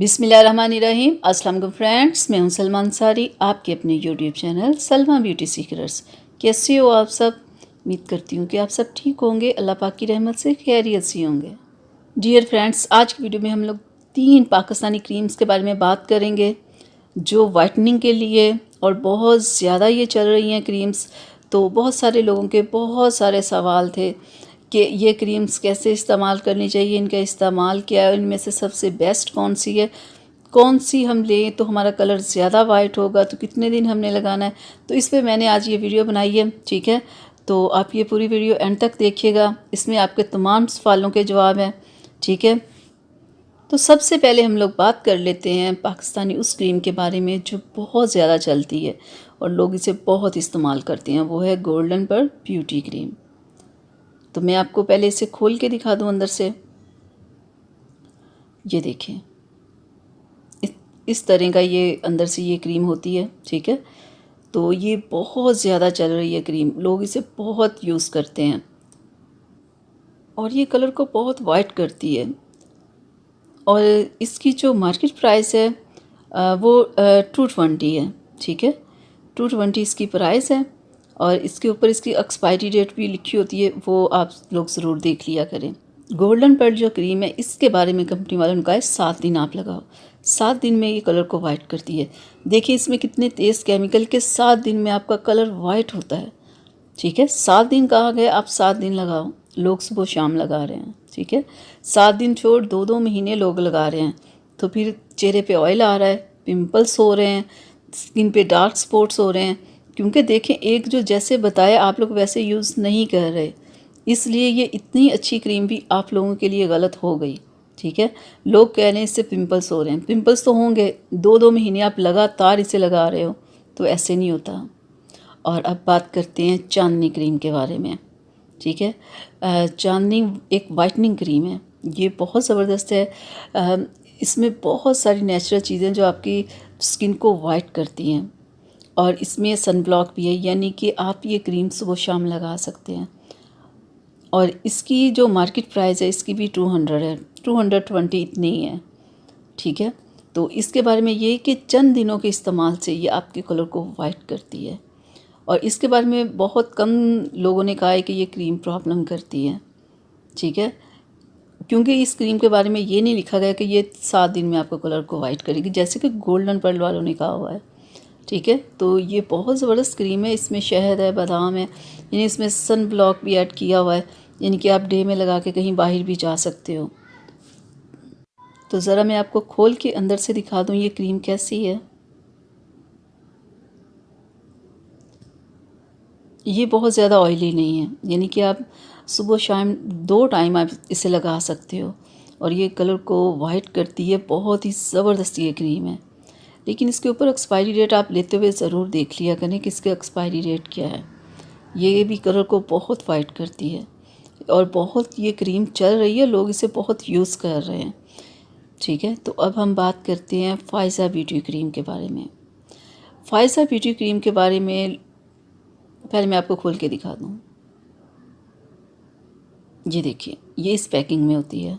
बिस्मिल्लाहिर्रहमानिर्रहीम। अस्सलाम वालेकुम फ्रेंड्स, मैं हूं सलमा अंसारी, आपके अपने YouTube channel Salma beauty secrets. कैसे हो आप सब? उम्मीद करती हूं कि आप सब ठीक होंगे, अल्लाह पाक की रहमत से खैरियत से होंगे। डियर फ्रेंड्स, आज की वीडियो में हम लोग 3 पाकिस्तानी क्रीम्स के बारे में बात करेंगे जो वाइटनिंग के लिए और बहुत ज़्यादा ये चल रही हैं क्रीम्स। तो बहुत सारे लोगों के बहुत सारे सवाल थे कि ये क्रीम्स कैसे इस्तेमाल करनी चाहिए, इनका इस्तेमाल क्या है, इनमें से सबसे बेस्ट कौन सी है, कौन सी हम लें तो हमारा कलर ज़्यादा वाइट होगा, तो कितने दिन हमने लगाना है। तो इस पे मैंने आज ये वीडियो बनाई है, ठीक है। तो आप ये पूरी वीडियो एंड तक देखिएगा, इसमें आपके तमाम सवालों के जवाब हैं, ठीक है। तो सबसे पहले हम लोग बात कर लेते हैं पाकिस्तानी उस क्रीम के बारे में जो बहुत ज़्यादा चलती है और लोग इसे बहुत इस्तेमाल करते हैं, वो है गोल्डन पर ब्यूटी क्रीम। तो मैं आपको पहले इसे खोल के दिखा दूं अंदर से। ये देखें, इस तरह का ये अंदर से ये क्रीम होती है, ठीक है। तो ये बहुत ज़्यादा चल रही है क्रीम, लोग इसे बहुत यूज़ करते हैं और ये कलर को बहुत वाइट करती है। और इसकी जो मार्केट प्राइस है वो 220 है, ठीक है। 220 इसकी प्राइस है और इसके ऊपर इसकी एक्सपायरी डेट भी लिखी होती है, वो आप लोग ज़रूर देख लिया करें। गोल्डन पर्ल जो क्रीम है, इसके बारे में कंपनी वालों ने कहा है 7 दिन आप लगाओ, 7 दिन में ये कलर को वाइट करती है। देखिए इसमें कितने तेज़ केमिकल के 7 दिन में आपका कलर वाइट होता है, ठीक है। 7 दिन कहा गया, आप 7 दिन लगाओ, लोग सुबह शाम लगा रहे हैं, ठीक है। 7 दिन छोड़ 2-2 महीने लोग लगा रहे हैं। तो फिर चेहरे पे ऑयल आ रहा है, पिंपल्स हो रहे हैं, स्किन पे डार्क स्पॉट्स हो रहे हैं, क्योंकि देखें एक जो जैसे बताया आप लोग वैसे यूज़ नहीं कर रहे, इसलिए ये इतनी अच्छी क्रीम भी आप लोगों के लिए गलत हो गई, ठीक है। लोग कह रहे हैं इससे पिंपल्स हो रहे हैं, पिंपल्स तो होंगे, 2-2 महीने आप लगातार इसे लगा रहे हो, तो ऐसे नहीं होता। और अब बात करते हैं चांदनी क्रीम के बारे में, ठीक है। चांदनी एक वाइटनिंग क्रीम है, ये बहुत ज़बरदस्त है। इसमें बहुत सारी नेचुरल चीज़ें जो आपकी स्किन को वाइट करती हैं और इसमें सन ब्लॉक भी है, यानी कि आप ये क्रीम सुबह शाम लगा सकते हैं। और इसकी जो मार्केट प्राइस है इसकी भी 200 है, 220 इतनी ही है, ठीक है। तो इसके बारे में ये कि चंद दिनों के इस्तेमाल से ये आपके कलर को वाइट करती है और इसके बारे में बहुत कम लोगों ने कहा है कि ये क्रीम प्रॉब्लम करती है, ठीक है। क्योंकि इस क्रीम के बारे में ये नहीं लिखा गया कि ये 7 दिन में आपको कलर को वाइट करेगी, जैसे कि गोल्डन पर्ल वालों ने कहा हुआ है, ठीक है। तो ये बहुत ज़बरदस्त क्रीम है, इसमें शहद है, बादाम है, यानी इसमें सन ब्लॉक भी ऐड किया हुआ है, यानी कि आप डे में लगा के कहीं बाहर भी जा सकते हो। तो ज़रा मैं आपको खोल के अंदर से दिखा दूँ ये क्रीम कैसी है। ये बहुत ज़्यादा ऑयली नहीं है, यानी कि आप सुबह शाम 2 टाइम आप इसे लगा सकते हो और ये कलर को वाइट करती है, बहुत ही ज़बरदस्त ये क्रीम है। लेकिन इसके ऊपर एक्सपायरी डेट आप लेते हुए ज़रूर देख लिया करें कि इसका एक्सपायरी डेट क्या है। ये भी कलर को बहुत वाइट करती है और बहुत ये क्रीम चल रही है, लोग इसे बहुत यूज़ कर रहे हैं, ठीक है। तो अब हम बात करते हैं फ़ायज़ा ब्यूटी क्रीम के बारे में। फ़ायज़ा ब्यूटी क्रीम के बारे में पहले मैं आपको खोल के दिखा दूँ। ये देखिए, ये इस पैकिंग में होती है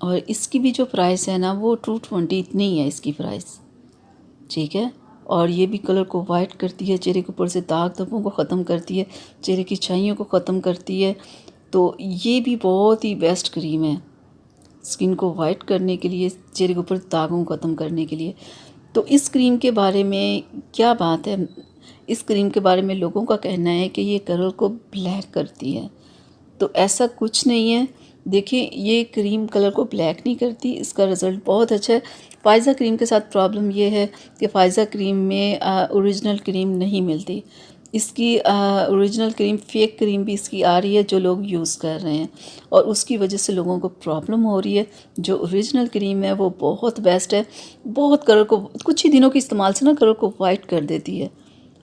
और इसकी भी जो प्राइस है ना वो 220 इतनी ही है इसकी प्राइस, ठीक है। और ये भी कलर को वाइट करती है, चेहरे के ऊपर से दाग धब्बों को ख़त्म करती है, चेहरे की छाइयों को ख़त्म करती है। तो ये भी बहुत ही बेस्ट क्रीम है स्किन को वाइट करने के लिए, चेहरे के ऊपर दागों को ख़त्म करने के लिए। तो इस क्रीम के बारे में क्या बात है, इस क्रीम के बारे में लोगों का कहना है कि ये कलर को ब्लैक करती है, तो ऐसा कुछ नहीं है। देखिए ये क्रीम कलर को ब्लैक नहीं करती, इसका रिज़ल्ट बहुत अच्छा है। फ़ायज़ा क्रीम के साथ प्रॉब्लम ये है कि फ़ायज़ा क्रीम में ओरिजिनल क्रीम नहीं मिलती, इसकी ओरिजिनल क्रीम फेक क्रीम भी इसकी आ रही है जो लोग यूज़ कर रहे हैं और उसकी वजह से लोगों को प्रॉब्लम हो रही है। जो ओरिजिनल क्रीम है वो बहुत बेस्ट है, बहुत कलर को कुछ ही दिनों के इस्तेमाल से ना कलर को वाइट कर देती है।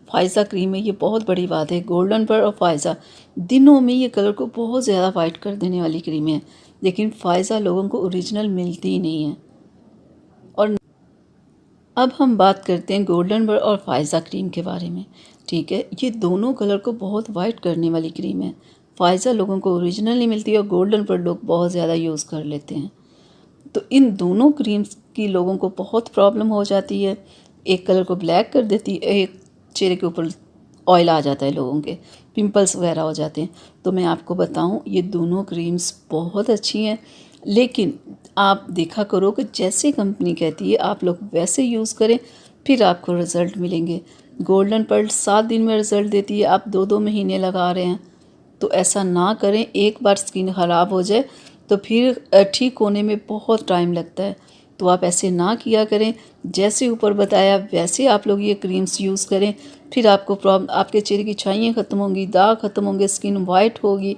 फ़ायज़ा क्रीम है, ये बहुत बड़ी बात है। गोल्डन पर और फ़ायज़ा दिनों में ये कलर को बहुत ज़्यादा वाइट कर देने वाली क्रीम है, लेकिन फ़ायज़ा लोगों को ओरिजिनल मिलती ही नहीं है। और अब हम बात करते हैं गोल्डन पर और फ़ायज़ा क्रीम के बारे में, ठीक है। ये दोनों कलर को बहुत वाइट करने वाली क्रीम है। फ़ायज़ा लोगों को ओरिजिनल नहीं मिलती और गोल्डन पर लोग बहुत ज़्यादा यूज़ कर लेते हैं। तो इन दोनों क्रीम्स की लोगों को बहुत प्रॉब्लम हो जाती है। एक कलर को ब्लैक कर देती है, एक चेहरे के ऊपर ऑयल आ जाता है, लोगों के पिंपल्स वगैरह हो जाते हैं। तो मैं आपको बताऊं, ये दोनों क्रीम्स बहुत अच्छी हैं, लेकिन आप देखा करो कि जैसे कंपनी कहती है आप लोग वैसे यूज़ करें, फिर आपको रिज़ल्ट मिलेंगे। गोल्डन पर्ल 7 दिन में रिज़ल्ट देती है, आप 2-2 महीने लगा रहे हैं, तो ऐसा ना करें। एक बार स्किन ख़राब हो जाए तो फिर ठीक होने में बहुत टाइम लगता है, तो आप ऐसे ना किया करें। जैसे ऊपर बताया वैसे आप लोग ये क्रीम्स यूज़ करें, फिर आपको प्रॉब्लम, आपके चेहरे की छाइयाँ ख़त्म होंगी, दाग ख़त्म होंगे, स्किन वाइट होगी,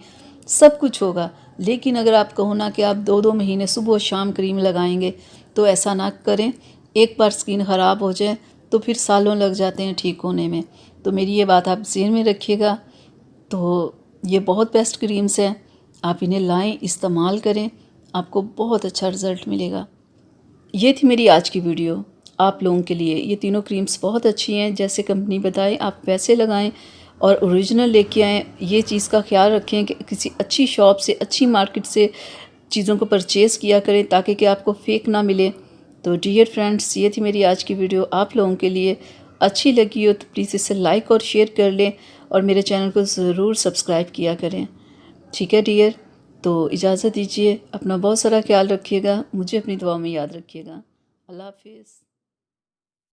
सब कुछ होगा। लेकिन अगर आप कहो ना कि आप 2-2 महीने सुबह शाम क्रीम लगाएंगे, तो ऐसा ना करें। एक बार स्किन ख़राब हो जाए तो फिर सालों लग जाते हैं ठीक होने में। तो मेरी ये बात आप ज़हन में रखिएगा। तो ये बहुत बेस्ट क्रीम्स हैं, आप इन्हें लाएं, इस्तेमाल करें, आपको बहुत अच्छा रिज़ल्ट मिलेगा। ये थी मेरी आज की वीडियो आप लोगों के लिए। ये तीनों क्रीम्स बहुत अच्छी हैं, जैसे कंपनी बताए आप वैसे लगाएं और ओरिजिनल लेके आएँ। ये चीज़ का ख्याल रखें कि किसी अच्छी शॉप से, अच्छी मार्केट से चीज़ों को परचेज़ किया करें, ताकि कि आपको फेक ना मिले। तो डियर फ्रेंड्स, ये थी मेरी आज की वीडियो। आप लोगों के लिए अच्छी लगी हो तो प्लीज़ इसे लाइक और शेयर कर लें, और मेरे चैनल को ज़रूर सब्सक्राइब किया करें। ठीक है डियर, तो इजाज़त दीजिए। अपना बहुत सारा ख्याल रखिएगा, मुझे अपनी दुआ में याद रखिएगा। अल्लाह हाफिज़।